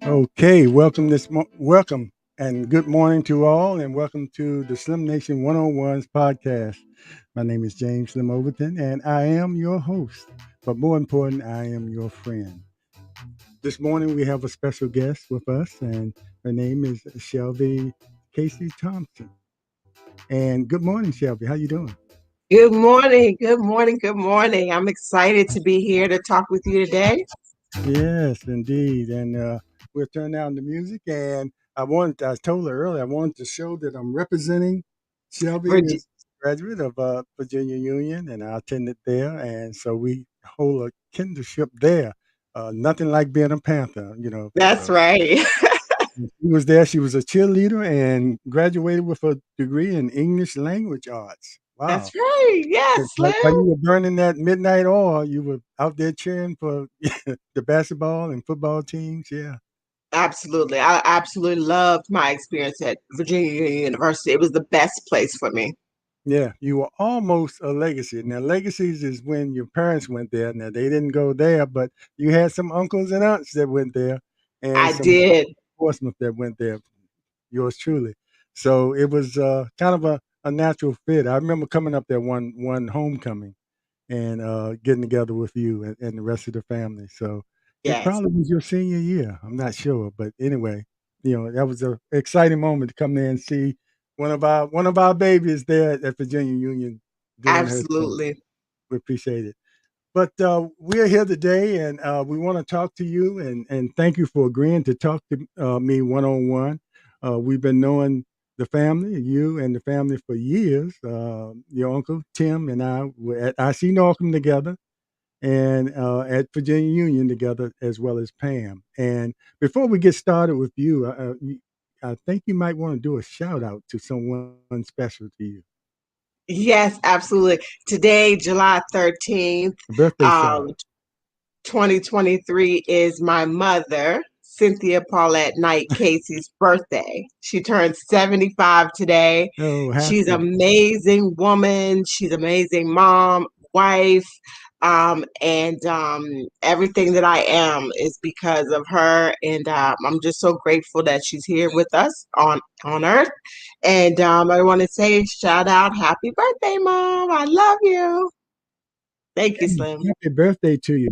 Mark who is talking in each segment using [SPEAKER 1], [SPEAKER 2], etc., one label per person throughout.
[SPEAKER 1] Okay, welcome and good morning to all, and welcome to the Slim Nation 101's podcast. My name is James Slim Overton, and I am your host. But more important, I am your friend. This morning we have a special guest with us, and her name is Shelvee Casey Thompson. And good morning, Shelvee. How you doing?
[SPEAKER 2] Good morning, good morning, good morning. I'm excited to be here to talk with you today.
[SPEAKER 1] Yes, indeed. And we'll turn down the music. And I told her earlier, I wanted to show that I'm representing Shelby
[SPEAKER 2] Virgi-
[SPEAKER 1] is a graduate of Virginia Union, and I attended there. And so we hold a kinship there. Nothing like being a Panther.
[SPEAKER 2] That's right.
[SPEAKER 1] She was there. She was a cheerleader and graduated with a degree in English language arts.
[SPEAKER 2] That's
[SPEAKER 1] Wow.
[SPEAKER 2] right.
[SPEAKER 1] So
[SPEAKER 2] Yes,
[SPEAKER 1] while
[SPEAKER 2] Slim.
[SPEAKER 1] you were burning that midnight oil, you were out there cheering for the basketball and football teams. Yeah.
[SPEAKER 2] Absolutely. I absolutely loved my experience at Virginia Union University. It was the best place for me.
[SPEAKER 1] Yeah, you were almost a legacy. Now, legacies is when your parents went there. Now, they didn't go there, but you had some uncles and aunts that went there, and
[SPEAKER 2] I
[SPEAKER 1] some
[SPEAKER 2] did.
[SPEAKER 1] Portsmouth that went there. Yours truly. So it was kind of a natural fit. I remember coming up there one homecoming and getting together with you and the rest of the family. So it
[SPEAKER 2] Yes.
[SPEAKER 1] probably was your senior year. I'm not sure, but anyway, that was an exciting moment to come there and see one of our babies there at Virginia Union doing her thing.
[SPEAKER 2] Absolutely.
[SPEAKER 1] We appreciate it. But we're here today, and we want to talk to you, and thank you for agreeing to talk to me one on one. We've been knowing the family, you and the family, for years. Your uncle Tim and I were at IC Norcom together, and at Virginia Union together, as well as Pam. And before we get started with you, I think you might want to do a shout out to someone special to you,
[SPEAKER 2] Yes, absolutely. Today, July 13th,
[SPEAKER 1] a birthday shout
[SPEAKER 2] um,
[SPEAKER 1] out.
[SPEAKER 2] 2023 is my mother, Cynthia Paulette Knight Casey's birthday. She turned 75 today.
[SPEAKER 1] Oh,
[SPEAKER 2] She's an
[SPEAKER 1] happy.
[SPEAKER 2] amazing woman. She's an amazing mom, wife, and everything that I am is because of her. And I'm just so grateful that she's here with us on Earth. And I want to say, shout out, happy birthday, Mom. I love you. Thank you, Slim.
[SPEAKER 1] Happy birthday to you.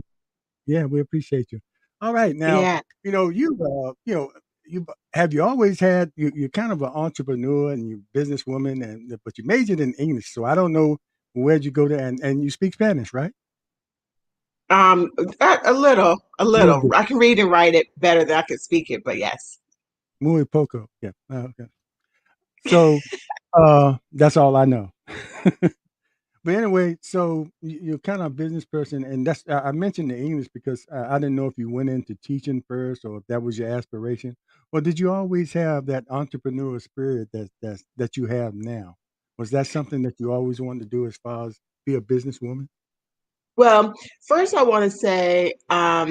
[SPEAKER 1] Yeah, we appreciate you. All right, now
[SPEAKER 2] Yeah.
[SPEAKER 1] have you always had you're kind of an entrepreneur and you're a businesswoman, and but you majored in English, so I don't know where'd you go to, and you speak Spanish, right?
[SPEAKER 2] A
[SPEAKER 1] Little
[SPEAKER 2] little.
[SPEAKER 1] bit,
[SPEAKER 2] I can read and write it better than I can speak it, but yes.
[SPEAKER 1] muy poco. Yeah. Okay. So that's all I know. But anyway, so you're kind of a business person, and I mentioned the English because I didn't know if you went into teaching first or if that was your aspiration, or did you always have that entrepreneurial spirit that you have now? Was that something that you always wanted to do as far as be a businesswoman?
[SPEAKER 2] Well, first I want to say, yeah,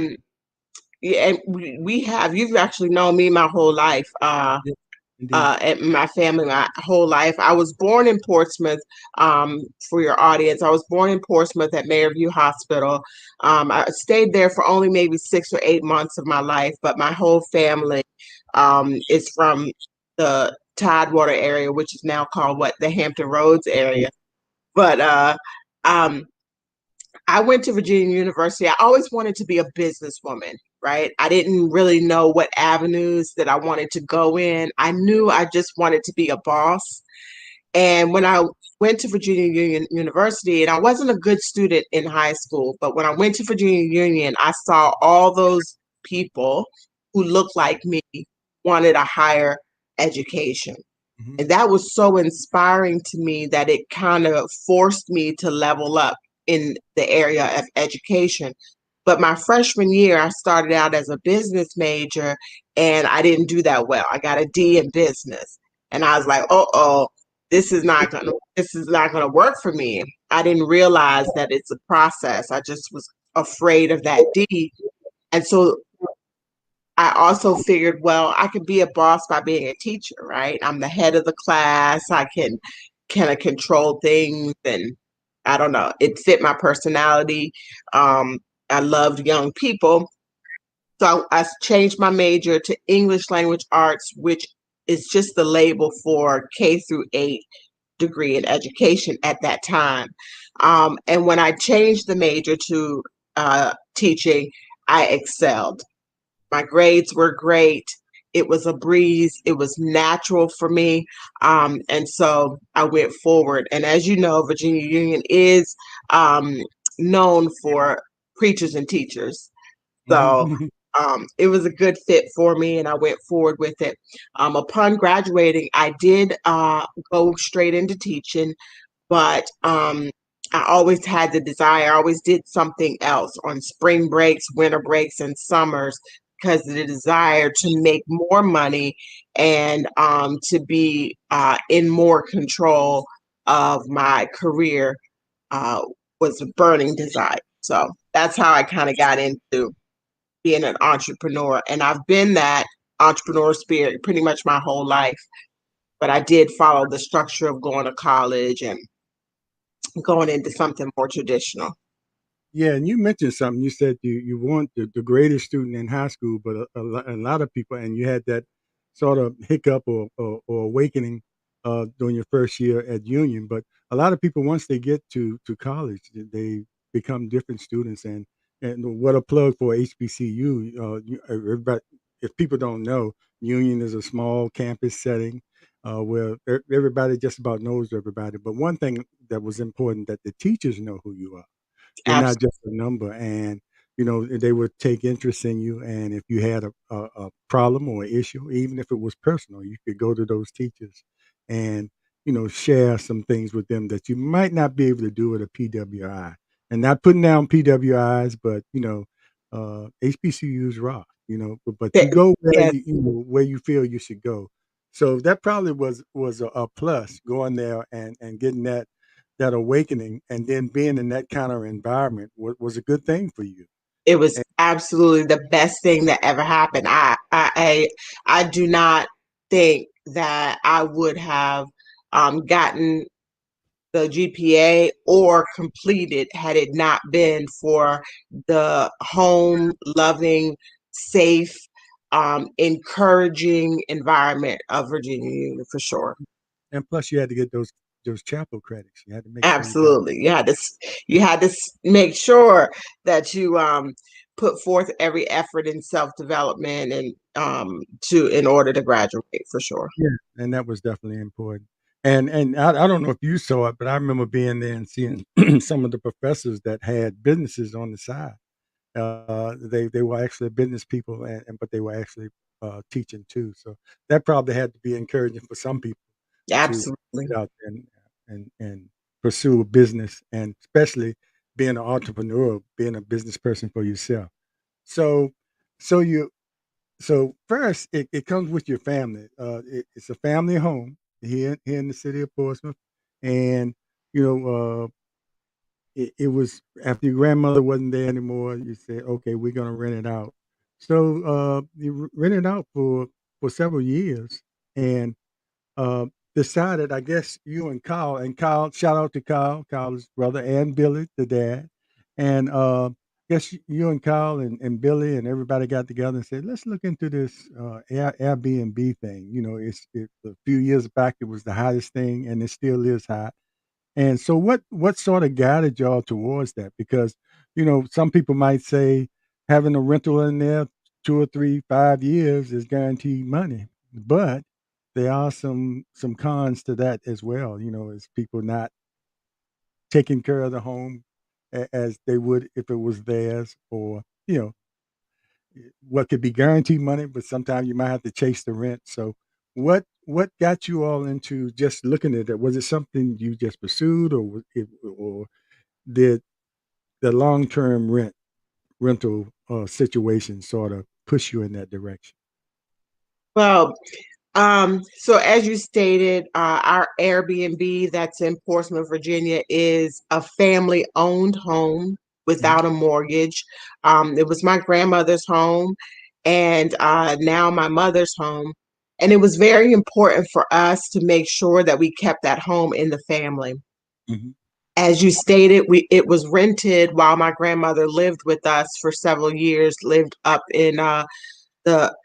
[SPEAKER 2] and you've actually known me my whole life.
[SPEAKER 1] Yeah, indeed.
[SPEAKER 2] And my family my whole life. I was born in Portsmouth. For your audience, I was born in Portsmouth at Mayorview Hospital. I stayed there for only maybe 6 or 8 months of my life, but my whole family is from the Tidewater area, which is now called the Hampton Roads area. But um, I went to Virginia University. I always wanted to be a businesswoman, right? I didn't really know what avenues that I wanted to go in. I knew I just wanted to be a boss. And when I went to Virginia Union University, and I wasn't a good student in high school, but when I went to Virginia Union, I saw all those people who looked like me wanted a higher education.
[SPEAKER 1] Hmm.
[SPEAKER 2] And that was so inspiring to me that it kind of forced me to level up in the area of education. But my freshman year, I started out as a business major and I didn't do that well. I got a D in business. And I was like, oh, this is not gonna work for me. I didn't realize that it's a process. I just was afraid of that D. And so I also figured, well, I could be a boss by being a teacher, right? I'm the head of the class. I can kind of control things, and I don't know. It fit my personality. I loved young people, So I changed my major to English language arts, which is just the label for K through 8 degree in education at that time. And when I changed the major to teaching, I excelled. My grades were great. It was a breeze. It was natural for me. And so I went forward. And as you know, Virginia Union is um, known for preachers and teachers. So
[SPEAKER 1] Mhm.
[SPEAKER 2] it was a good fit for me, and I went forward with it. Upon graduating, I did go straight into teaching, but I always had the desire. I always did something else on spring breaks, winter breaks, and summers because of the desire to make more money and to be in more control of my career uh, was a burning desire. So that's how I kind of got into being an entrepreneur. And I've been that entrepreneur spirit pretty much my whole life. But I did follow the structure of going to college and going into something more traditional.
[SPEAKER 1] Yeah, and you mentioned something. You said you weren't the greatest student in high school, but a lot of people, and you had that sort of hiccup or awakening during your first year at Union. But a lot of people, once they get to college, they become different students. And what a plug for HBCU. Everybody, if people don't know, Union is a small campus setting where everybody just about knows everybody. But one thing that was important that the teachers know who you are. You're not
[SPEAKER 2] Absolutely.
[SPEAKER 1] just a number, and they would take interest in you. And if you had a problem or issue, even if it was personal, you could go to those teachers and share some things with them that you might not be able to do at a PWI. And not putting down PWIs, but HBCUs rock. But you go where
[SPEAKER 2] Yes,
[SPEAKER 1] where you feel you should go. So that probably was a plus going there and getting that awakening, and then being in that kind of environment was a good thing for you.
[SPEAKER 2] it was
[SPEAKER 1] And,
[SPEAKER 2] absolutely the best thing that ever happened. I do not think that I would have gotten the GPA or completed had it not been for the home loving, safe, encouraging environment of Virginia Union for sure.
[SPEAKER 1] and plus, you had to get those chapel credits. You had to make sure you got.
[SPEAKER 2] Absolutely. You had to make sure that you put forth every effort in self-development and to in order to graduate for sure.
[SPEAKER 1] Yeah, and that was definitely important. And I don't know if you saw it, but I remember being there and seeing some of the professors that had businesses on the side. They were actually business people, and but they were actually teaching too. So that probably had to be encouraging for some people to
[SPEAKER 2] Absolutely.
[SPEAKER 1] get out there and pursue a business, and especially being an entrepreneur, being a business person for yourself. So, so you so first it comes with your family. It's a family home here in the city of Portsmouth, and you know it was after your grandmother wasn't there anymore. You said, okay, we're gonna rent it out. So you rent it out for several years, and uh, decided, I guess, you and Kyle, shout out to Kyle's brother, and Billy, the dad. And guess you and Kyle and Billy and everybody got together and said, let's look into this Airbnb thing. A few years back, it was the hottest thing, and it still is hot. And so what sort of guided y'all towards that? Because, some people might say having a rental in there 2 or 3, 5 years is guaranteed money. But there are some cons to that as well, as people not taking care of the home as they would if it was theirs, or, what could be guaranteed money, but sometimes you might have to chase the rent. So what got you all into just looking at it? Was it something you just pursued, or did the long-term rental situation sort of push you in that direction?
[SPEAKER 2] Well, so as you stated, our Airbnb that's in Portsmouth, Virginia, is a family-owned home
[SPEAKER 1] Mhm,
[SPEAKER 2] without a mortgage. It was my grandmother's home, and now my mother's home. And it was very important for us to make sure that we kept that home in the family.
[SPEAKER 1] mhm.
[SPEAKER 2] As you stated, we it was rented while my grandmother lived with us for several years, lived up in the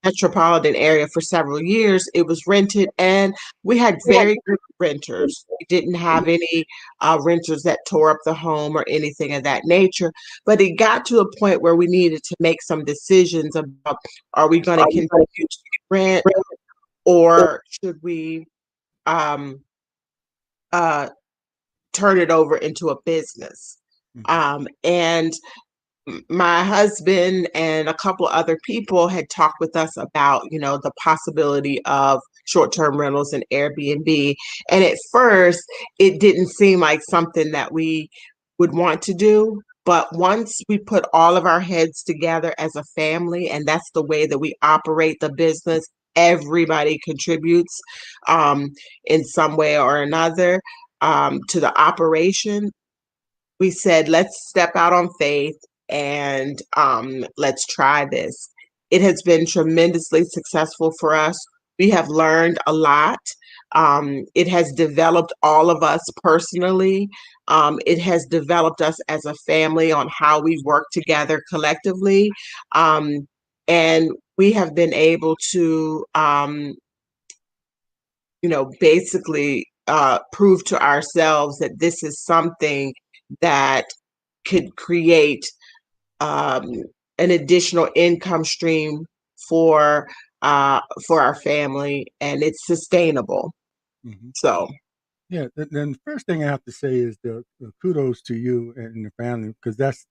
[SPEAKER 2] metropolitan area for several years. It was rented, and we had very good renters. We didn't have any renters that tore up the home or anything of that nature. But it got to a point where we needed to make some decisions about, are we going to continue to rent, or should we um, uh, turn it over into a business?
[SPEAKER 1] Mhm.
[SPEAKER 2] And my husband and a couple other people had talked with us about, the possibility of short-term rentals and Airbnb. And at first, it didn't seem like something that we would want to do. But once we put all of our heads together as a family, and that's the way that we operate the business, everybody contributes in some way or another to the operation. We said, let's step out on faith and let's try this. It has been tremendously successful for us. We have learned a lot. It has developed all of us personally. It has developed us as a family on how we work together collectively. And we have been able to, basically prove to ourselves that this is something that could create um, an additional income stream for for our family, and it's sustainable.
[SPEAKER 1] Mhm.
[SPEAKER 2] So
[SPEAKER 1] Yeah, then the first thing I have to say is the kudos to you and the family because that's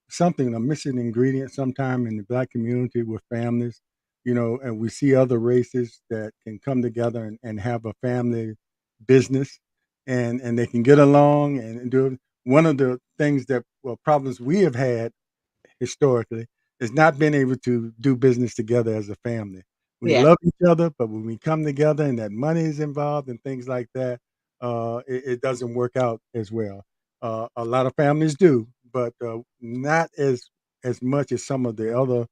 [SPEAKER 1] something a missing ingredient sometime in the black community with families, and we see other races that can come together and have a family business, and they can get along and do it. One of the things that problems we have had historically is not being able to do business together as a family. We
[SPEAKER 2] yeah,
[SPEAKER 1] love each other, but when we come together and that money is involved and things like that, it doesn't work out as well. A lot of families do, but not as much as some of the other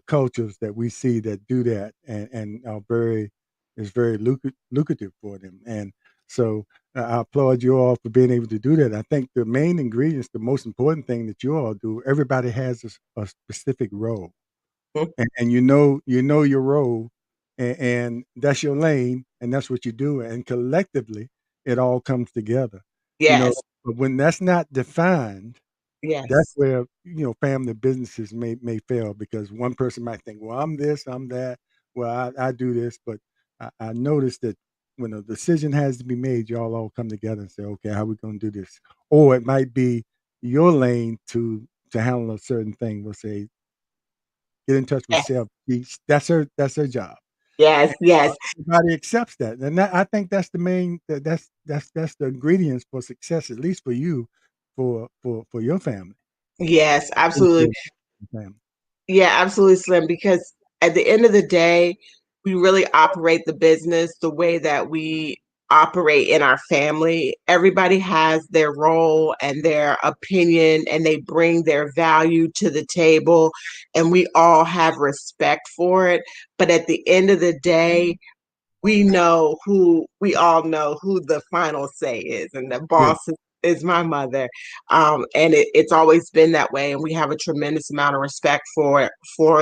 [SPEAKER 1] cultures that we see that do that and are very is very lucrative for them. And so I applaud you all for being able to do that. I think the main ingredients, the most important thing that you all do, everybody has a specific role, and you know your role, and that's your lane, and that's what you do, and collectively, it all comes together. You know,
[SPEAKER 2] yes,
[SPEAKER 1] but when that's not defined, that's
[SPEAKER 2] yes,
[SPEAKER 1] where, family businesses may fail because one person might think, "Well, I'm this, I'm that. Well, I do this," but I noticed that when a decision has to be made, y'all all come together and say, "Okay, how we gonna do this?" Or it might be your lane to handle a certain thing. We'll say, "Get in touch with
[SPEAKER 2] yes,
[SPEAKER 1] Shelvee. That's her job."
[SPEAKER 2] yes, yes.
[SPEAKER 1] Everybody accepts that, and I think that's the main that's the ingredients for success, at least for you, for your family.
[SPEAKER 2] Yes,
[SPEAKER 1] And
[SPEAKER 2] absolutely.
[SPEAKER 1] for your family.
[SPEAKER 2] Yeah, absolutely, Slim, because at the end of the day, we really operate the business the way that we operate in our family. Everybody has their role and their opinion, and they bring their value to the table, and we all have respect for it. But at the end of the day, we all know who the final say is, and the
[SPEAKER 1] Good.
[SPEAKER 2] boss is my mother. And it's always been that way, and we have a tremendous amount of respect for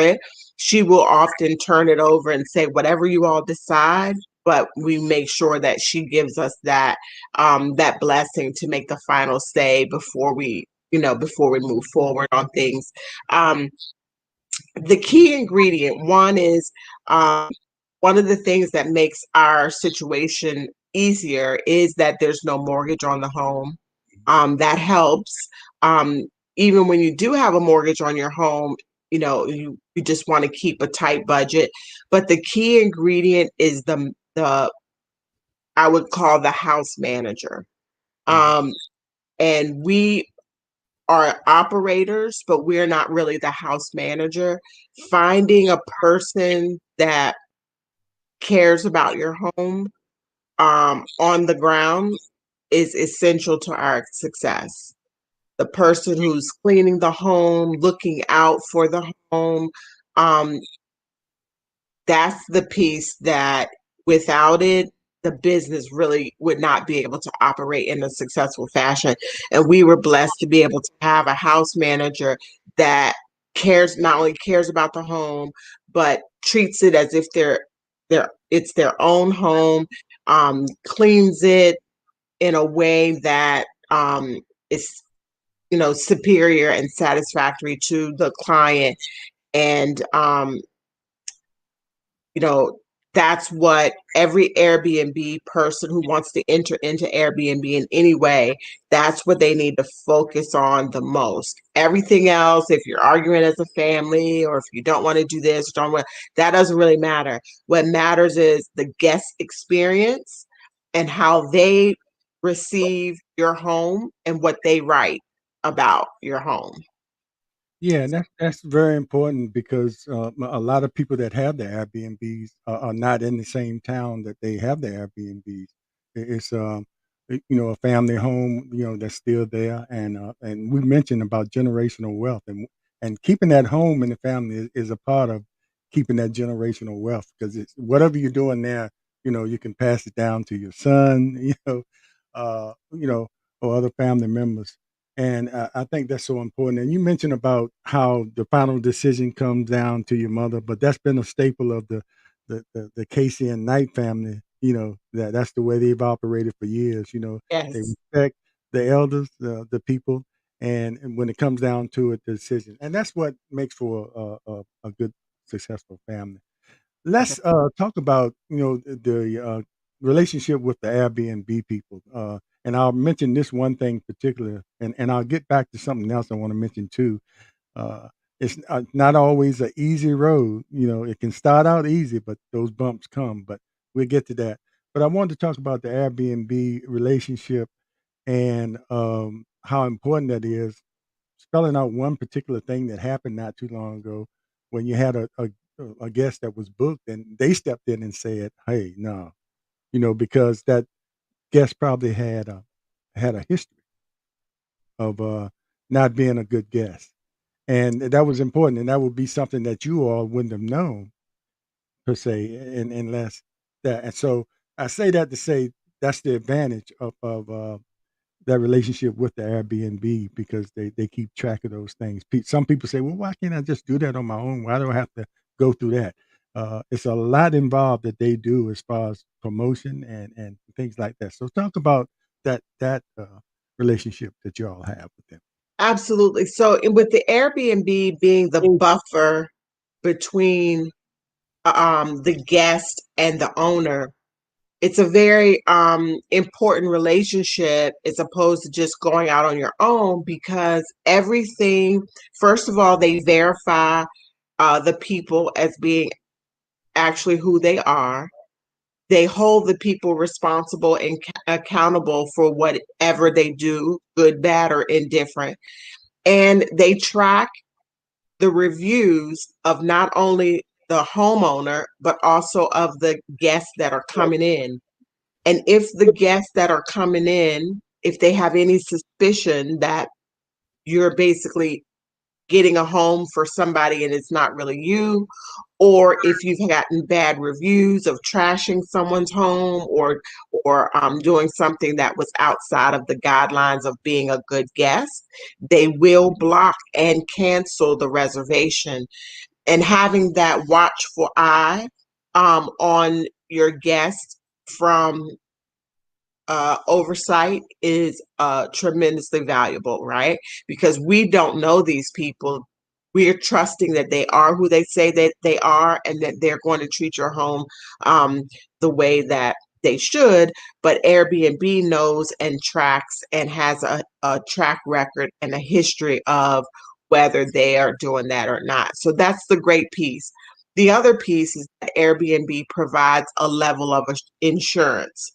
[SPEAKER 2] it. She will often turn it over and say whatever you all decide, but we make sure that she gives us that blessing to make the final say before we move forward on things. um, the key ingredient one is one of the things that makes our situation easier is that there's no mortgage on the home. That helps. Um, Even when you do have a mortgage on your home, you just want to keep a tight budget. But the key ingredient is the I would call the house manager.
[SPEAKER 1] Mhm.
[SPEAKER 2] Um, and we are operators, but we're not really the house manager. Finding a person that cares about your home on the ground is essential to our success. The person who's cleaning the home, looking out for the home, um, that's the piece that without it, the business really would not be able to operate in a successful fashion. And we were blessed to be able to have a house manager that cares, not only cares about the home, but treats it as if it's their own home, cleans it in a way that is, superior and satisfactory to the client. And you know, that's what every Airbnb person who wants to enter into Airbnb in any way, that's what they need to focus on the most. Everything else, if you're arguing as a family or if you don't want to do this, don't want, that doesn't really matter. What matters is the guest experience and how they receive your home and what they write about your home.
[SPEAKER 1] Yeah, and that's very important because a lot of people that have the Airbnbs are not in the same town that they have the Airbnbs. It's a family home, that's still there, and we mentioned about generational wealth, and keeping that home in the family is a part of keeping that generational wealth because it's whatever you're doing there, you can pass it down to your son, uh, you know, or other family members. And I think that's so important. And you mentioned about how the final decision comes down to your mother, but that's been a staple of the Casey and Knight family. That's the way they've operated for years. They
[SPEAKER 2] Yes.
[SPEAKER 1] respect the elders, the people, and when it comes down to it, the decision, and that's what makes for a good, successful family. Let's talk about the relationship with the Airbnb people, and I'll mention this one thing particular, and I'll get back to something else I want to mention too. Uh, it's not always an easy road. It can start out easy, but those bumps come. But we'll get to that. But I wanted to talk about the Airbnb relationship and how important that is, spelling out one particular thing that happened not too long ago when you had a guest that was booked and they stepped in and said, "Hey, no," because that guest probably had a history of not being a good guest, and that was important, and that would be something that you all wouldn't have known per se, unless that. And so I say that to say that's the advantage of that relationship with the Airbnb because they keep track of those things. Some people say, "Well, why can't I just do that on my own? Why do I have to go through that?" It's a lot involved that they do as far as promotion and things like that. So talk about that relationship that you all have with them.
[SPEAKER 2] Absolutely. So, with the Airbnb being the buffer between the guest and the owner, it's a very important relationship as opposed to just going out on your own because everything, first of all, they verify the people as being actually who they are. They hold the people responsible and accountable for whatever they do, good, bad, or indifferent. And they track the reviews of not only the homeowner, but also of the guests that are coming in. And if the guests that are coming in, if they have any suspicion that you're basically getting a home for somebody and it's not really you, or if you've gotten bad reviews of trashing someone's home or doing something that was outside of the guidelines of being a good guest, they will block and cancel the reservation. And having that watchful eye on your guest from oversight is tremendously valuable, right? Because we don't know these people. We're trusting that they are who they say that they are and that they're going to treat your home um, the way that they should. But Airbnb knows and tracks and has a track record and a history of whether they are doing that or not. So that's the great piece. The other piece is that Airbnb provides a level of insurance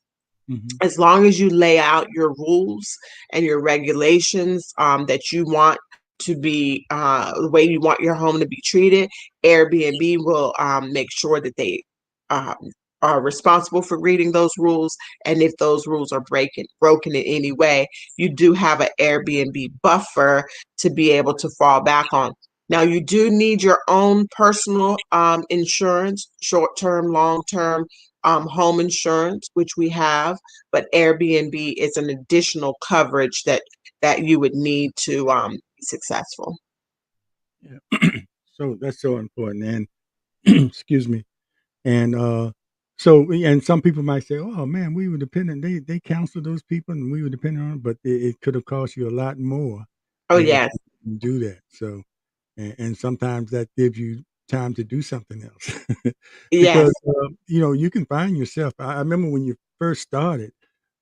[SPEAKER 1] Hmm.
[SPEAKER 2] as long as you lay out your rules and your regulations that you want to be the way you want your home to be treated, Airbnb will make sure that they um, are responsible for reading those rules. And if those rules are broken in any way, you do have an Airbnb buffer to be able to fall back on. Now, you do need your own personal insurance, short term, long term. home insurance, which we have, but Airbnb is an additional coverage that you would need to be successful.
[SPEAKER 1] Yeah. So that's so important. And excuse me. And and some people might say, "Oh man, we were dependent. They counseled those people, and we were dependent on them, but it could have cost you a lot more
[SPEAKER 2] Oh
[SPEAKER 1] if
[SPEAKER 2] yes,
[SPEAKER 1] you didn't do that." So, and sometimes that gives you time to do something else,
[SPEAKER 2] yes,
[SPEAKER 1] because you can find yourself. I remember when you first started.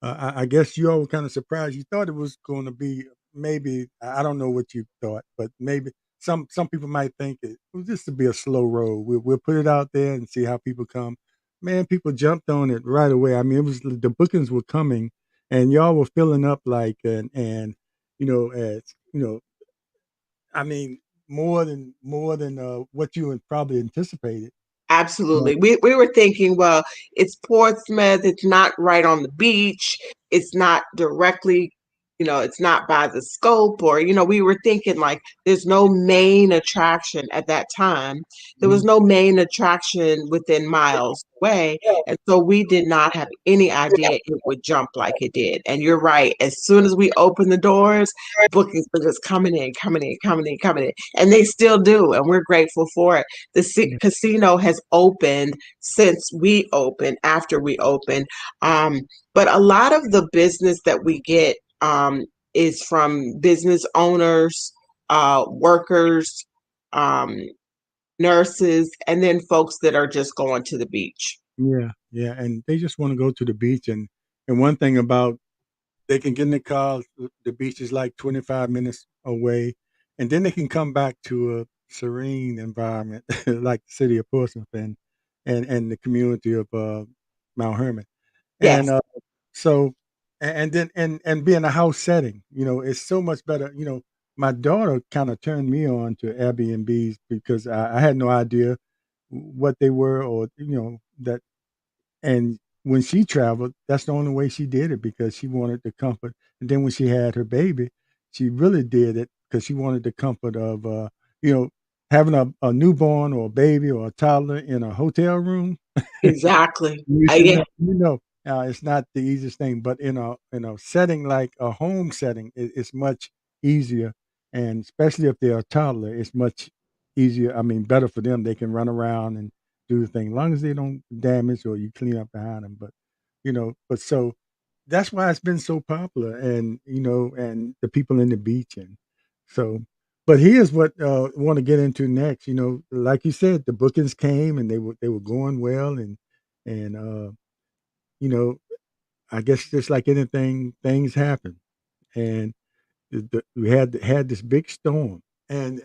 [SPEAKER 1] I guess you all were kind of surprised. You thought it was going to be maybe I don't know what you thought, but maybe some people might think it was just to be a slow road. We'll put it out there and see how people come. Man, people jumped on it right away. I mean, it was the bookings were coming, and y'all were filling up like and as I mean, more than what you had probably anticipated. But
[SPEAKER 2] absolutely. We were thinking, well, it's Portsmouth, it's not right on the beach, it's not directly, it's not by the scope, or we were thinking like there's no main attraction at that time. There was
[SPEAKER 1] mm,
[SPEAKER 2] no main attraction within miles away, and so we did not have any idea it would jump like it did. And you're right, as soon as we opened the doors, bookings were just coming in, coming in, coming in, coming in, and they still do, and we're grateful for it. The
[SPEAKER 1] yeah,
[SPEAKER 2] casino has opened since we opened, after we opened. Um, but a lot of the business that we get is from business owners, workers, um, nurses, and then folks that are just going to the beach.
[SPEAKER 1] yeah, yeah, and they just want to go to the beach and one thing about they can get in the car. The beach is like 25 minutes away, and then they can come back to a serene environment like the city of Portsmouth and the community of Mount Hermon. And
[SPEAKER 2] Yes,
[SPEAKER 1] so, and then and be in a house setting, it's so much better. My daughter kind of turned me on to Airbnbs because I had no idea what they were, or that and when she traveled, that's the only way she did it because she wanted the comfort. And then when she had her baby, she really did it because she wanted the comfort of, you know, having a newborn or a baby or a toddler in a hotel room.
[SPEAKER 2] exactly.
[SPEAKER 1] You should
[SPEAKER 2] Yeah,
[SPEAKER 1] know, it's not the easiest thing, but in a setting like a home setting, it's much easier, and especially if they're a toddler, it's much easier. I mean, better for them. They can run around and do the thing, as long as they don't damage or you clean up behind them. But so that's why it's been so popular, and the people in the beach, and so. But here's what I want to get into next. Like you said, the bookings came and they were going well, and you know, I guess just like anything, things happen, and we had this big storm, and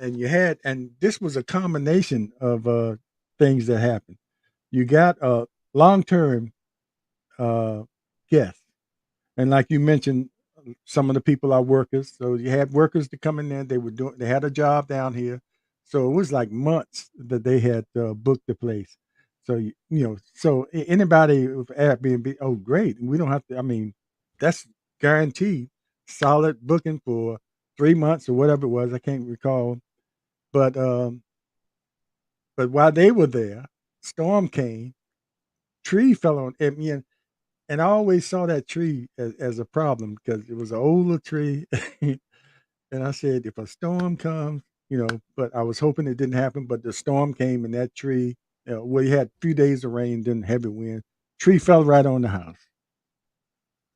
[SPEAKER 1] this was a combination of things that happened. You got a long term uh, guest, and like you mentioned, some of the people are workers. So you had workers to come in there. They had a job down here. So it was like months that they had booked the place. So anybody with Airbnb, oh great, we don't have to. I mean, that's guaranteed solid booking for 3 months or whatever it was. I can't recall. But while they were there, storm came, tree fell on. And I always saw that tree as a problem because it was an older tree. And I said, if a storm comes, but I was hoping it didn't happen. But the storm came and that tree, we had a few days of rain, then heavy wind. Tree fell right on the house,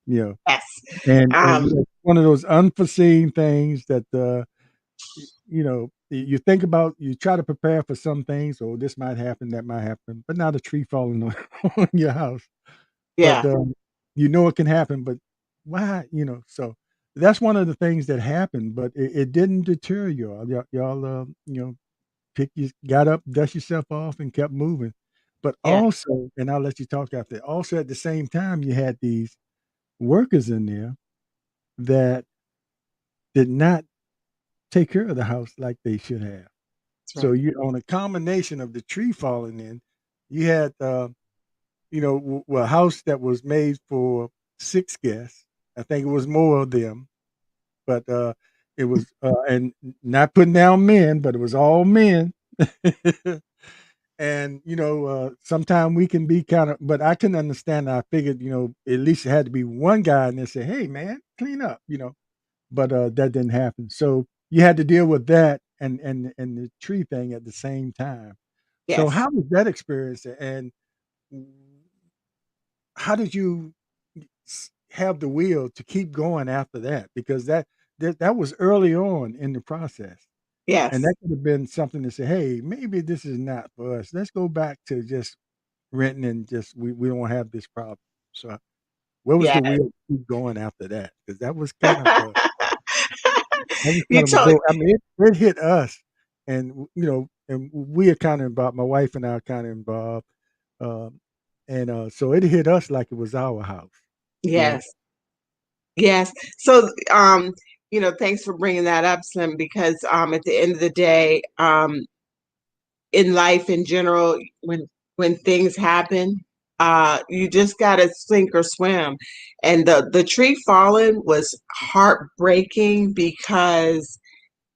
[SPEAKER 1] you know,
[SPEAKER 2] yes.
[SPEAKER 1] and
[SPEAKER 2] Um,
[SPEAKER 1] one of those unforeseen things that, you think about, you try to prepare for some things, or this might happen, that might happen, but not a tree falling on, on your house. But,
[SPEAKER 2] yeah,
[SPEAKER 1] it can happen, but why, so that's one of the things that happened, but it didn't deter y'all. Y'all, you got up, dust yourself off, and kept moving. But
[SPEAKER 2] yeah,
[SPEAKER 1] also, and I'll let you talk after. Also, at the same time, you had these workers in there that did not take care of the house like they should have.
[SPEAKER 2] that's
[SPEAKER 1] So
[SPEAKER 2] right.
[SPEAKER 1] you on a combination of the tree falling in, you had a house that was made for 6 guests. I think it was more of them, but, it was, and not putting down men, but it was all men. And sometimes we can be kind of, but I can understand. I figured, at least it had to be one guy, and they say, "Hey, man, clean up," But that didn't happen. So you had to deal with that and the tree thing at the same time. So
[SPEAKER 2] Yes.
[SPEAKER 1] how was that experience, and how did you have the will to keep going after that? Because that was early on in the process. And
[SPEAKER 2] Yes.
[SPEAKER 1] that could have been something to say, hey, maybe this is not for us. Let's go back to just renting and just we don't have this problem. So where was
[SPEAKER 2] Yeah.
[SPEAKER 1] the wheel to keep going after that? Because that was
[SPEAKER 2] You
[SPEAKER 1] kind of a
[SPEAKER 2] told
[SPEAKER 1] go. I mean, it hit us, and and we are kind of involved. My wife and I are kind of involved, um, and so it hit us like it was our house. You know.
[SPEAKER 2] yes. Yes. So, thanks for bringing that up, Slim, because at the end of the day, in life in general, when things happen, you just gotta sink or swim. And the tree falling was heartbreaking because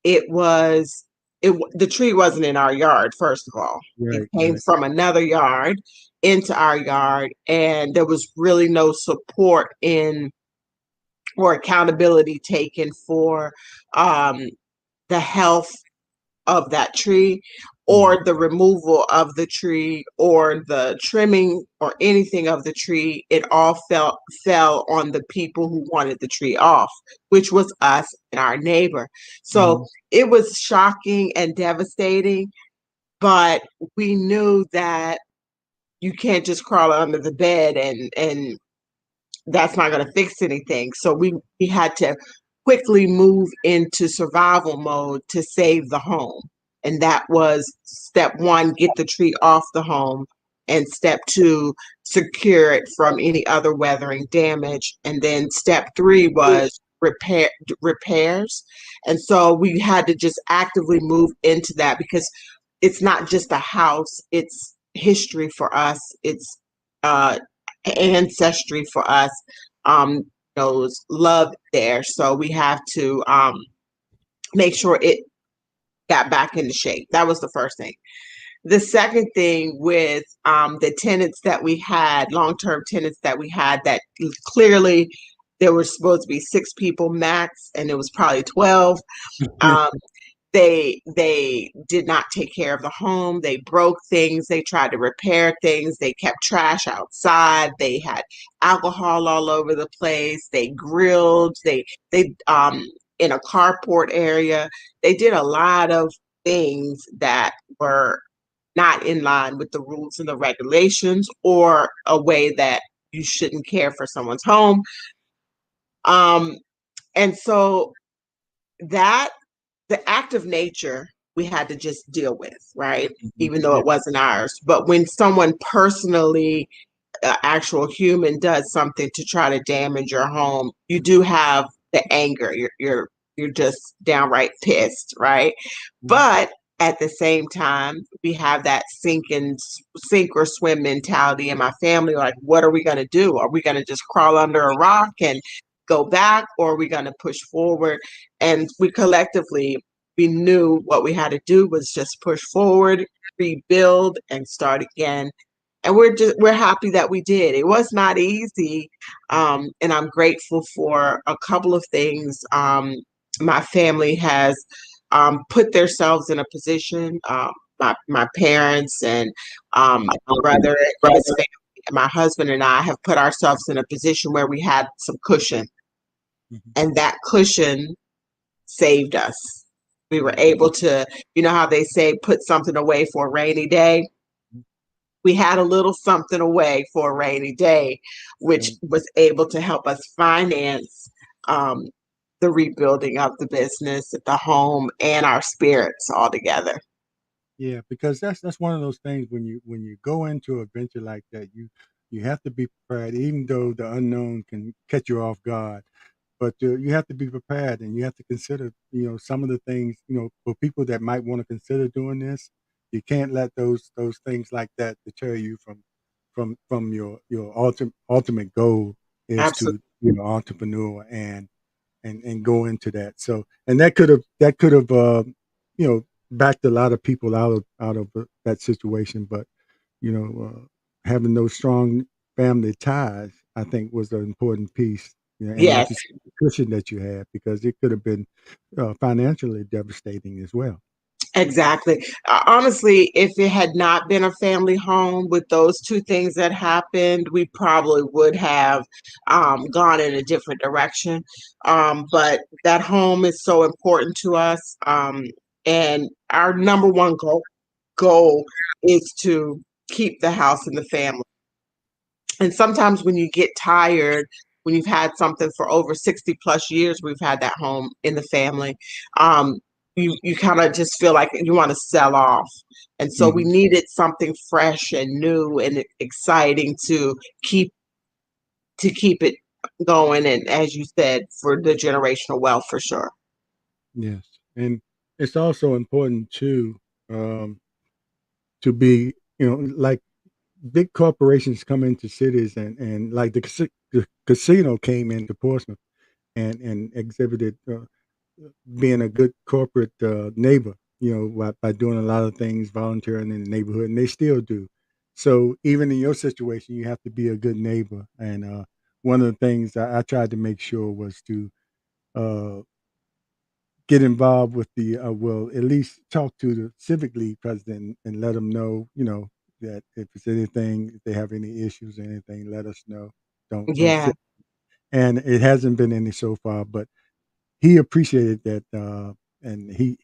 [SPEAKER 2] it was the tree wasn't in our yard, first of all. It
[SPEAKER 1] Right.
[SPEAKER 2] came
[SPEAKER 1] Right.
[SPEAKER 2] from another yard into our yard, and there was really no support in or accountability taken for um, the health of that tree
[SPEAKER 1] Mhm.
[SPEAKER 2] or the removal of the tree or the trimming or anything of the tree. It all fell on the people who wanted the tree off, which was us and our neighbor. So
[SPEAKER 1] Mhm.
[SPEAKER 2] it was shocking and devastating, but we knew that you can't just crawl under the bed and that's not going to fix anything. So we had to quickly move into survival mode to save the home. And that was step one, get the tree off the home. And step two, secure it from any other weathering damage. And then step three was repairs. And so we had to just actively move into that because it's not just a house, it's history for us. It's uh, ancestry for us. Those love there, so we have to make sure it got back into shape. That was the first thing. The second thing with the tenants that we had, long-term tenants that we had, that clearly there were supposed to be 6 people max, and it was probably 12. Um, they did not take care of the home. They broke things. They tried to repair things. They kept trash outside. They had alcohol all over the place. They grilled. They in a carport area. They did a lot of things that were not in line with the rules and the regulations or a way that you shouldn't care for someone's home. Um, and so that the act of nature we had to just deal with, right?
[SPEAKER 1] Mhm.
[SPEAKER 2] Even though
[SPEAKER 1] Yeah.
[SPEAKER 2] it wasn't ours. But when someone personally, an actual human, does something to try to damage your home, you do have the anger. You're just downright pissed, right?
[SPEAKER 1] Mhm.
[SPEAKER 2] But at the same time, we have that sink or swim mentality in my family. Like, what are we going to do? Are we going to just crawl under a rock and go back, or are we going to push forward? And we collectively, we knew what we had to do was just push forward, rebuild, and start again. And we're happy that we did. It was not easy, and I'm grateful for a couple of things. My family has put themselves in a position. My parents and my brother and his family, and my husband and I have put ourselves in a position where we had some cushion,
[SPEAKER 1] Mhm.
[SPEAKER 2] and that cushion saved us. We were
[SPEAKER 1] Yeah.
[SPEAKER 2] able to, you know how they say, put something away for a rainy day.
[SPEAKER 1] Mhm.
[SPEAKER 2] We had a little something away for a rainy day, which
[SPEAKER 1] Right.
[SPEAKER 2] was able to help us finance um, the rebuilding of the business, the home, and our spirits all together.
[SPEAKER 1] Yeah, because that's one of those things when you go into a venture like that, you have to be prepared, even though the unknown can catch you off guard. But you have to be prepared, and you have to consider, some of the things, for people that might want to consider doing this. You can't let those things like that deter you from your ultimate goal is
[SPEAKER 2] Absolutely.
[SPEAKER 1] to entrepreneur and go into that. So and that could have you know backed a lot of people out of that situation. But you know, having those strong family ties, I think, was an important piece. You know, and like
[SPEAKER 2] Yes.
[SPEAKER 1] you said, the cushion that you had, because it could have been financially devastating as well.
[SPEAKER 2] Exactly. Honestly, if it had not been a family home with those two things that happened, we probably would have gone in a different direction. But that home is so important to us. And our number one goal is to keep the house in the family. And sometimes when you get tired, when you've had something for over 60 plus years, we've had that home in the family, um, you kind of just feel like you want to sell off. And so we
[SPEAKER 1] Hmm.
[SPEAKER 2] needed something fresh and new and exciting keep to keep it going. And as you said, for the generational wealth for sure.
[SPEAKER 1] Yes, and it's also important too, um, to be, like, big corporations come into cities, and like the casino came into Portsmouth and exhibited being a good corporate neighbor, by doing a lot of things, volunteering in the neighborhood, and they still do. So even in your situation, you have to be a good neighbor. And one of the things I tried to make sure was to uh, get involved with well, at least talk to the civic league president and let them know, that if it's anything, if they have any issues or anything, let us know. Don't
[SPEAKER 2] Yeah,
[SPEAKER 1] sit. And it hasn't been any so far, but he appreciated that, and he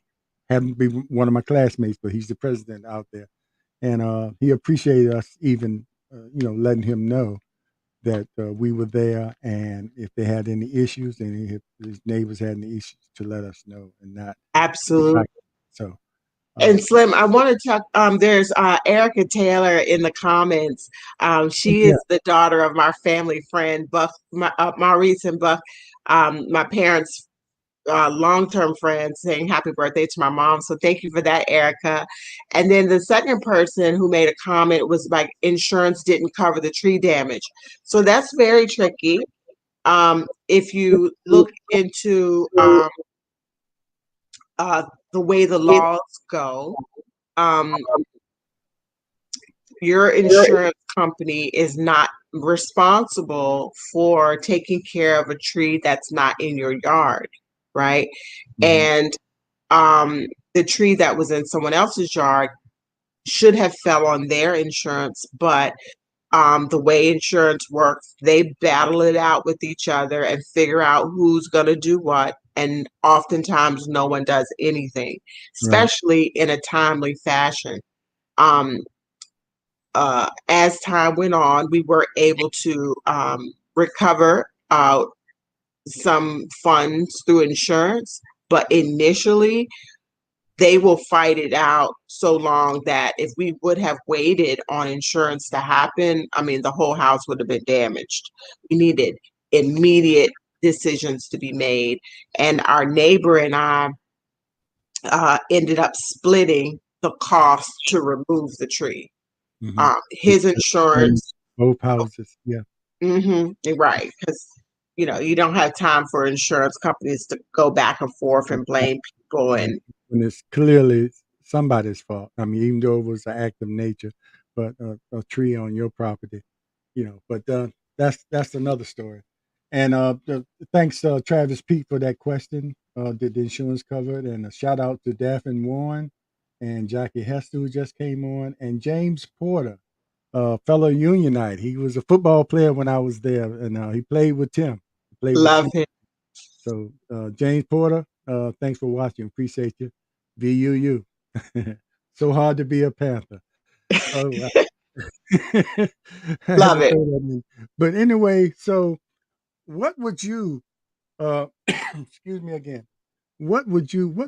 [SPEAKER 1] happened to be one of my classmates, but he's the president out there, and he appreciated us even, letting him know that we were there, and if they had any issues, and if his neighbors had any issues, to let us know and not sit
[SPEAKER 2] absolutely.
[SPEAKER 1] back. So, uh,
[SPEAKER 2] And Slim, I want to talk. There's Erica Taylor in the comments. She
[SPEAKER 1] yeah,
[SPEAKER 2] is the daughter of my family friend Buck, Maurice and Buck. My parents' long-term friends, saying happy birthday to my mom. So thank you for that, Erica. And then the second person who made a comment was like insurance didn't cover the tree damage. So that's very tricky. If you look into uh, the way the laws go. Um, your insurance company is not responsible for taking care of a tree that's not in your yard, right?
[SPEAKER 1] hmm,
[SPEAKER 2] And the tree that was in someone else's yard should have fell on their insurance, but the way insurance works, they battle it out with each other and figure out who's going to do what. And oftentimes, no one does anything,
[SPEAKER 1] right,
[SPEAKER 2] especially in a timely fashion. Um, as time went on, we were able to recover some funds through insurance, but initially they will fight it out so long that if we would have waited on insurance to happen, I mean, the whole house would have been damaged. We needed immediate decisions to be made. And our neighbor and I ended up splitting the cost to remove the tree.
[SPEAKER 1] hmm,
[SPEAKER 2] His insurance.
[SPEAKER 1] both houses, yeah.
[SPEAKER 2] Right, because you don't have time for insurance companies to go back and forth and blame people.
[SPEAKER 1] Right,
[SPEAKER 2] And
[SPEAKER 1] when it's clearly somebody's fault. I mean, even though it was an act of nature, but a tree on your property, but that's another story. And thanks, Travis Pete, for that question. Did the insurance cover it? And a shout out to Daphne Warren and Jackie Hester, who just came on, and James Porter, fellow Unionite. He was a football player when I was there, and he played with Tim. He played with
[SPEAKER 2] love
[SPEAKER 1] Tim.
[SPEAKER 2] him.
[SPEAKER 1] So, James Porter, thanks for watching. Appreciate you. VUU. So hard to be a Panther. Oh, I had
[SPEAKER 2] Love
[SPEAKER 1] to
[SPEAKER 2] it.
[SPEAKER 1] throw that in. But anyway, so what would you, excuse me again, what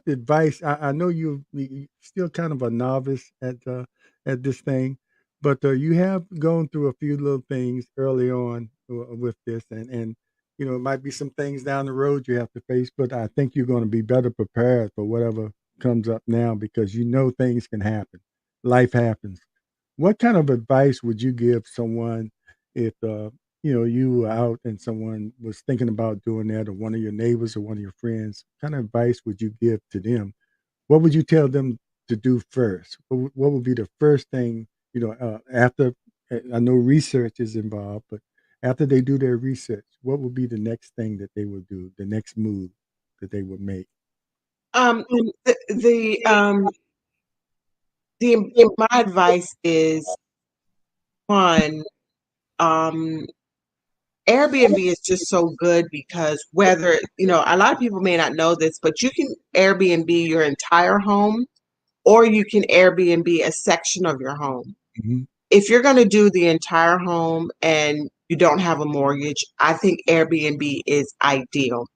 [SPEAKER 1] advice, I know you still kind of a novice at this thing, but you have gone through a few little things early on with this, and it might be some things down the road you have to face, but I think you're going to be better prepared for whatever comes up now, because things can happen. Life happens. What kind of advice would you give someone if you were out and someone was thinking about doing that, or one of your neighbors or one of your friends? What kind of advice would you give to them? What would you tell them to do first? What would be the first thing, after I know research is involved, but after they do their research, what would be the next thing that they would do, the next move that they would make?
[SPEAKER 2] Um, the, the um the my advice is one, um, Airbnb is just so good because whether, a lot of people may not know this, but you can Airbnb your entire home or you can Airbnb a section of your home.
[SPEAKER 1] Hmm.
[SPEAKER 2] If you're going to do the entire home and you don't have a mortgage, I think Airbnb is ideal.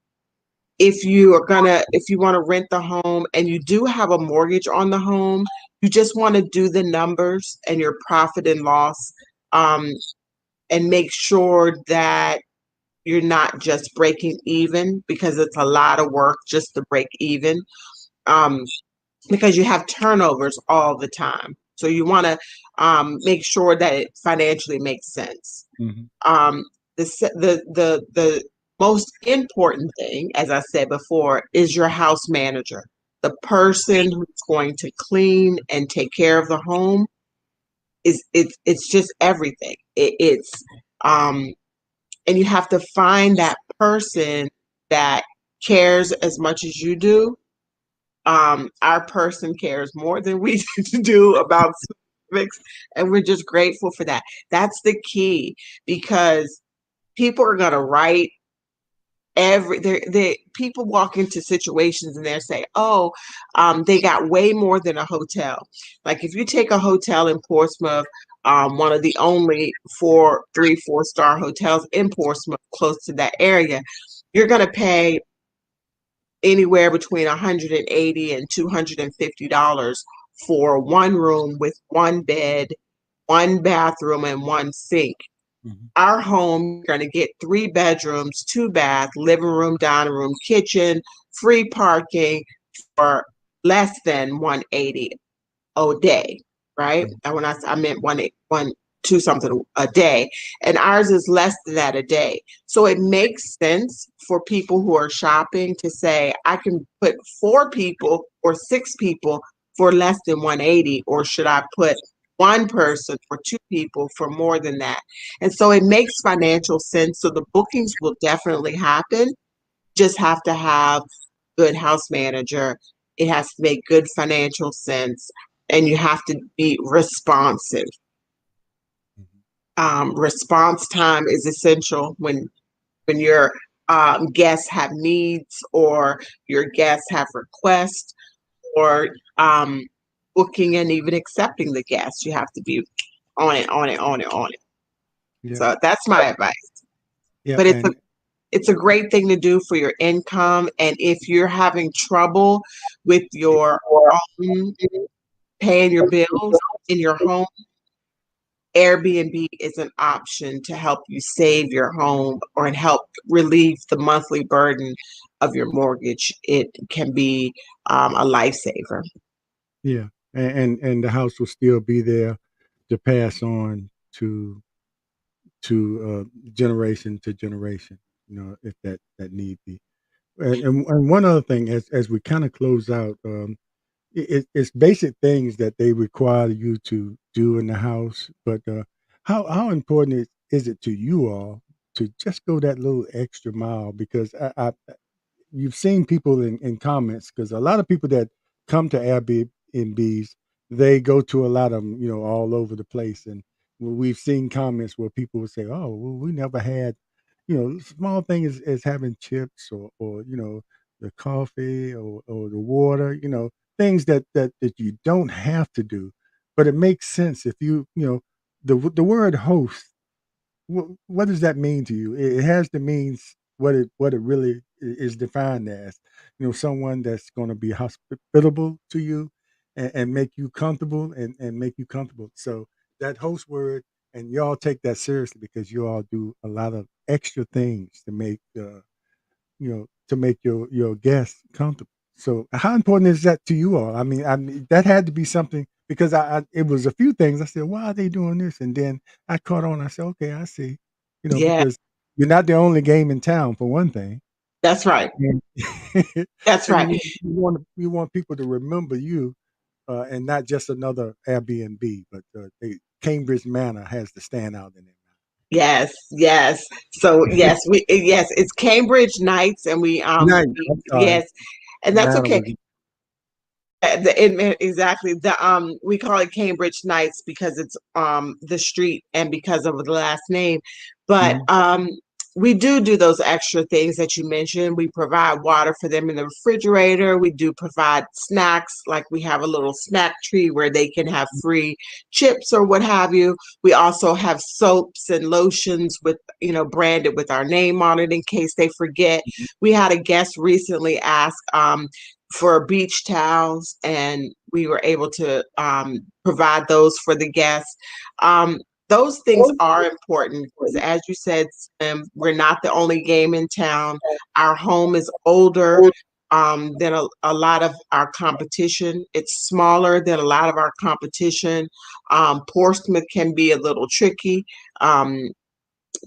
[SPEAKER 2] If you want to rent the home and you do have a mortgage on the home, you just want to do the numbers and your profit and loss, um, and make sure that you're not just breaking even because it's a lot of work just to break even. Um, because you have turnovers all the time. So you want to make sure that it financially makes sense.
[SPEAKER 1] Hmm.
[SPEAKER 2] Um, the most important thing, as I said before, is your house manager, the person who's going to clean and take care of the home. It's just everything. It's um, and you have to find that person that cares as much as you do. Our person cares more than we do about specifics, and we're just grateful for that. That's the key because people are going to write they people walk into situations and they say, oh, they got way more than a hotel. Like if you take a hotel in Portsmouth, one of the only 4 star hotels in Portsmouth close to that area, you're going to pay anywhere between 180 and $250 for one room with one bed, one bathroom, and one sink.
[SPEAKER 1] Hmm.
[SPEAKER 2] Our home, you're going to get 3 bedrooms, 2 bath, living room, dining room, kitchen, free parking for less than 180 a day, right? And when I meant one two something a day, and ours is less than that a day. So it makes sense for people who are shopping to say, I can put 4 people or 6 people for less than 180, or should I put one person for 2 people for more than that? And so it makes financial sense. So the bookings will definitely happen. Just have to have good house manager. It has to make good financial sense, and you have to be responsive. Response time is essential when your guests have needs or your guests have requests or booking and even accepting the guests. You have to be on it, on it, on it, on it.
[SPEAKER 1] Yeah.
[SPEAKER 2] So that's my advice.
[SPEAKER 1] Yeah.
[SPEAKER 2] But
[SPEAKER 1] And
[SPEAKER 2] it's a great thing to do for your income. And if you're having trouble with your own paying your bills in your home, Airbnb is an option to help you save your home or and help relieve the monthly burden of your mortgage. It can be a lifesaver.
[SPEAKER 1] yeah, and the house will still be there to pass on generation to generation. If that need be. And one other thing, as we kind of close out, it's basic things that they require you to do in the house. But how important is it to you all to just go that little extra mile? Because you've seen people in comments, because a lot of people that come to Airbnbs, they go to a lot of them, all over the place. And we've seen comments where people would say, "Oh, well, we never had, small thing is having chips or the coffee or the water, things that you don't have to do, but it makes sense if the word host. What does that mean to you? It has to mean what it really is defined as. Someone that's going to be hospitable to you and make you comfortable and make you comfortable. So that host word, and y'all take that seriously because you all do a lot of extra things to make your guests comfortable. So how important is that to you all? I mean that had to be something because I it was a few things I said, why are they doing this? And then I caught on. I said, okay, I see.
[SPEAKER 2] Yeah,
[SPEAKER 1] Because you're not the only game in town for one thing,
[SPEAKER 2] that's right.
[SPEAKER 1] and,
[SPEAKER 2] That's
[SPEAKER 1] and
[SPEAKER 2] right.
[SPEAKER 1] you want people to remember you and not just another Airbnb, but Cambridge Manor has to stand out in it.
[SPEAKER 2] Yes, yes. So yes, it's Cambridge Nights, and
[SPEAKER 1] Nice. I'm sorry.
[SPEAKER 2] yes, and that's
[SPEAKER 1] Manor
[SPEAKER 2] okay.
[SPEAKER 1] was
[SPEAKER 2] Exactly. We call it Cambridge Nights because it's the street and because of the last name. But
[SPEAKER 1] mhm,
[SPEAKER 2] we do those extra things that you mentioned. We provide water for them in the refrigerator. We do provide snacks, like we have a little snack tree where they can have free chips or what have you. We also have soaps and lotions with, branded with our name on it in case they forget.
[SPEAKER 1] mhm,
[SPEAKER 2] We had a guest recently ask for beach towels, and we were able to provide those for the guests. Um, those things are important because, as you said, we're not the only game in town. Our home is older than a lot of our competition. It's smaller than a lot of our competition. Portsmouth can be a little tricky. Um,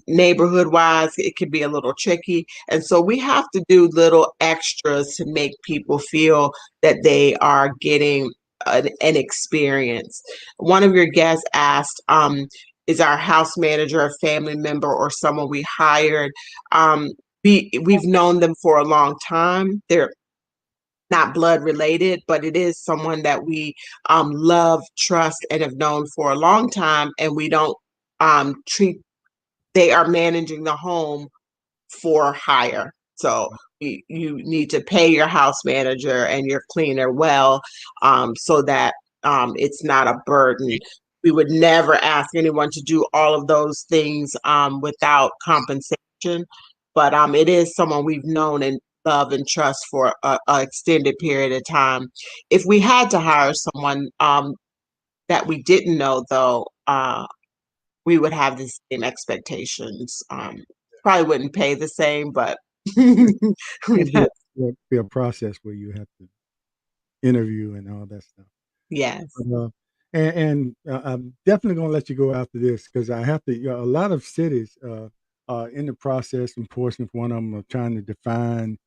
[SPEAKER 2] Neighborhood wise, it can be a little tricky. And so we have to do little extras to make people feel that they are getting an experience. One of your guests asked, is our house manager a family member or someone we hired? Um, we've known them for a long time. They're not blood related, but it is someone that we love, trust, and have known for a long time. And we don't treat they are managing the home for hire. So you need to pay your house manager and your cleaner well, so that it's not a burden. We would never ask anyone to do all of those things without compensation, but it is someone we've known and love and trust for a extended period of time. If we had to hire someone that we didn't know, though, we would have the same expectations. Probably wouldn't pay the same, but we'd
[SPEAKER 1] it'd
[SPEAKER 2] have,
[SPEAKER 1] be a process where you have to interview and all that stuff.
[SPEAKER 2] yes.
[SPEAKER 1] But, I'm definitely going to let you go after this because I have to. A lot of cities are in the process. In Portsmouth, one of them are trying to define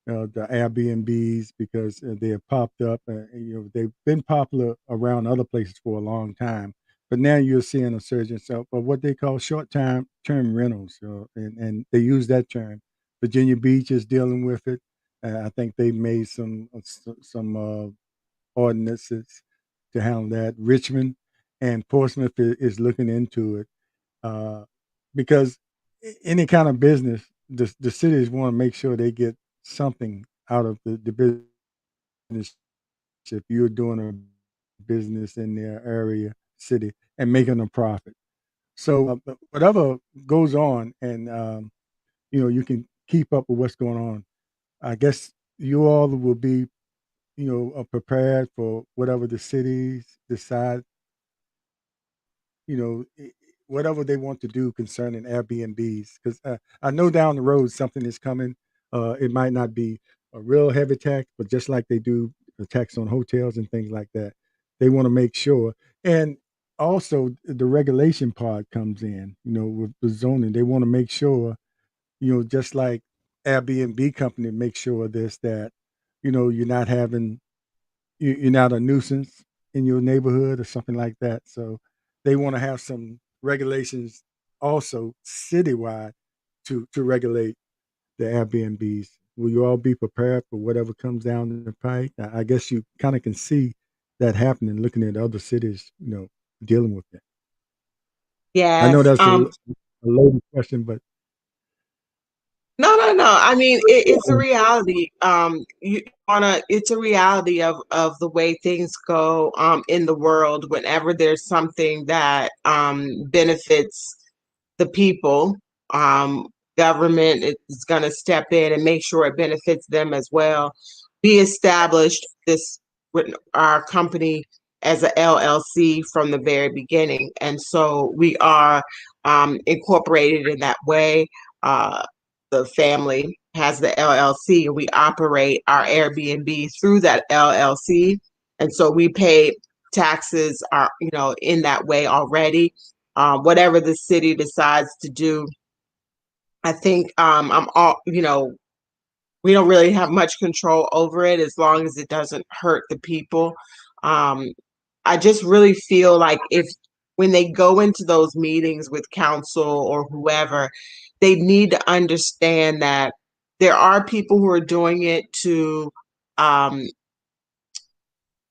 [SPEAKER 1] the Airbnbs because they have popped up. They've been popular around other places for a long time, but now you're seeing a surge of what they call short term rentals, and they use that term. Virginia Beach is dealing with it. I think they made some ordinances to handle that. Richmond and Portsmouth is looking into it uh, because any kind of business, the cities want to make sure they get something out of the business if you're doing a business in their area, city, and making a profit. So but whatever goes on, and you can keep up with what's going on. I guess you all will be prepared for whatever the cities decide, whatever they want to do concerning Airbnbs. Because I know down the road something is coming. It might not be a real heavy tax, but just like they do a tax on hotels and things like that, they want to make sure. And also, the regulation part comes in, with the zoning. They want to make sure, just like Airbnb company, make sure of this that, you're not having you're not a nuisance in your neighborhood or something like that. So they want to have some regulations also citywide to regulate the Airbnbs. Will you all be prepared for whatever comes down the pike? I guess you kind of can see that happening looking at other cities, dealing with it. I know
[SPEAKER 2] Yes.
[SPEAKER 1] that's a loaded question, but
[SPEAKER 2] No, no, no. I mean, it's a reality. It's a reality of the way things go in the world. Whenever there's something that benefits the people, um, government is going to step in and make sure it benefits them as well. We established this with our company as a LLC from the very beginning, and so we are incorporated in that way. Uh, the family has the LLC, and we operate our Airbnb through that LLC, and so we pay taxes are in that way already. Whatever the city decides to do, I think I'm all we don't really have much control over it as long as it doesn't hurt the people. Um, I just really feel like if when they go into those meetings with council or whoever, they need to understand that there are people who are doing it to um,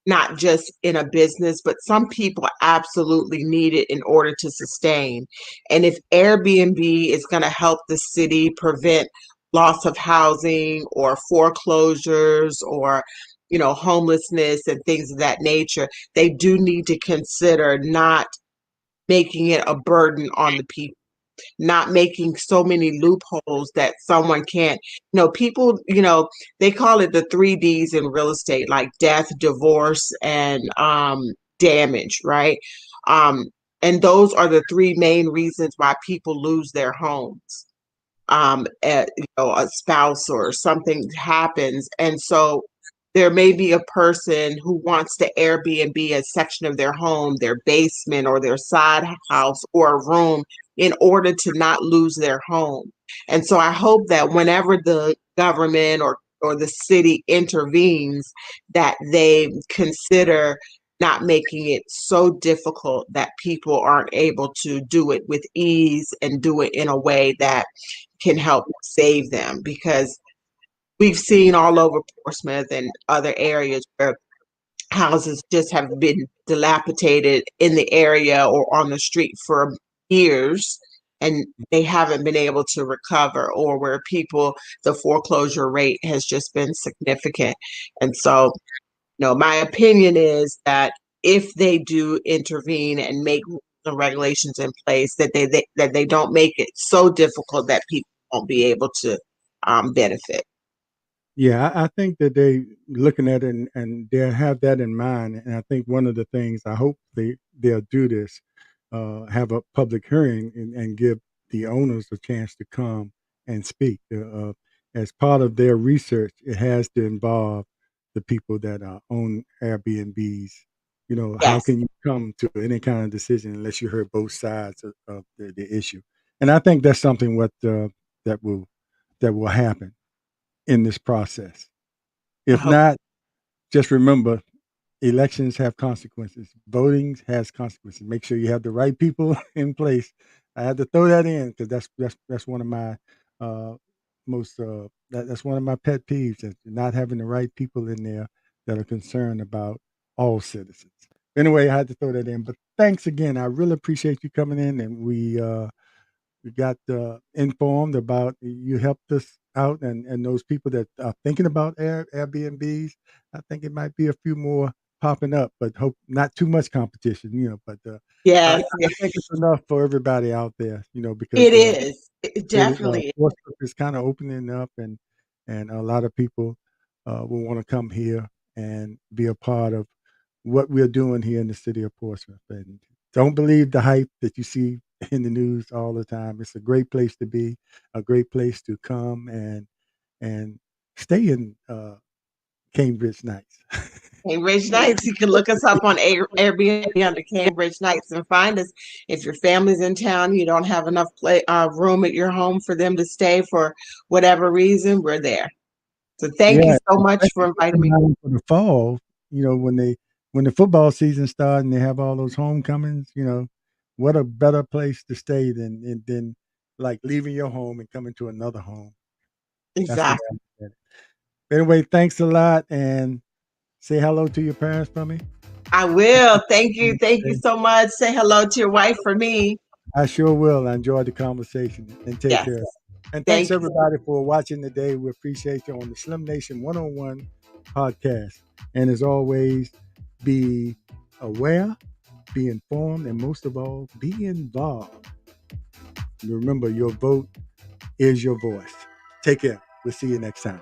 [SPEAKER 2] not just in a business, but some people absolutely need it in order to sustain. And if Airbnb is going to help the city prevent loss of housing or foreclosures or homelessness and things of that nature, they do need to consider not making it a burden on the people, not making so many loopholes that someone can't, people, they call it the 3 Ds in real estate, like death, divorce, and damage, right? Um, and those are the three main reasons why people lose their homes. A spouse or something happens. And so there may be a person who wants to Airbnb a section of their home, their basement or their side house or a room in order to not lose their home. And so I hope that whenever the government or the city intervenes, that they consider not making it so difficult that people aren't able to do it with ease and do it in a way that can help save them, because we've seen all over Portsmouth and other areas where houses just have been dilapidated in the area or on the street for years and they haven't been able to recover, or where the foreclosure rate has just been significant. And so, my opinion is that if they do intervene and make the regulations in place, that they don't make it so difficult that people won't be able to benefit.
[SPEAKER 1] Yeah, I think that they looking at it and they'll have that in mind. And I think one of the things I hope they'll do this, have a public hearing and give the owners a chance to come and speak. As part of their research, it has to involve the people that own Airbnbs. How
[SPEAKER 2] Yes,
[SPEAKER 1] can you come to any kind of decision unless you heard both sides of the issue? And I think that's something that will that will happen in this process.
[SPEAKER 2] I
[SPEAKER 1] If
[SPEAKER 2] hope.
[SPEAKER 1] not, just remember elections have consequences. Voting has consequences. Make sure you have the right people in place. I had to throw that in because that's one of my uh, most that's one of my pet peeves. Is not having the right people in there that are concerned about all citizens. Anyway, I had to throw that in. But thanks again. I really appreciate you coming in, and we got informed about you helped us out and those people that are thinking about Airbnbs. I think it might be a few more popping up, but hope not too much competition, but I
[SPEAKER 2] Yes, yes,
[SPEAKER 1] think it's enough for everybody out there, because
[SPEAKER 2] it is. It
[SPEAKER 1] city
[SPEAKER 2] definitely.
[SPEAKER 1] Portsmouth is kind of opening up, and a lot of people will want to come here and be a part of what we're doing here in the city of Portsmouth. And don't believe the hype that you see in the news all the time. It's a great place to be, a great place to come and stay in Cambridge Nights.
[SPEAKER 2] Cambridge Nights. You can look us up on Airbnb under Cambridge Nights and find us. If your family's in town, you don't have enough room at your home for them to stay for whatever reason, we're there. So thank you
[SPEAKER 1] Yeah,
[SPEAKER 2] so much for
[SPEAKER 1] especially
[SPEAKER 2] inviting me.
[SPEAKER 1] coming out for the fall. When the football season starts and they have all those homecomings. What a better place to stay than like leaving your home and coming to another home. That's the way
[SPEAKER 2] Exactly.
[SPEAKER 1] I look at it. Anyway, thanks a lot, and say hello to your parents for me.
[SPEAKER 2] I will. Thank you. Thank you so much. Say hello to your wife for me.
[SPEAKER 1] I sure will. I enjoyed the conversation, and take
[SPEAKER 2] Yes.
[SPEAKER 1] care. And thanks
[SPEAKER 2] Thank you.
[SPEAKER 1] everybody for watching today. We appreciate you on the Slim Nation 101 podcast. And as always, be aware, be informed, and most of all, be involved. Remember, your vote is your voice. Take care. We'll see you next time.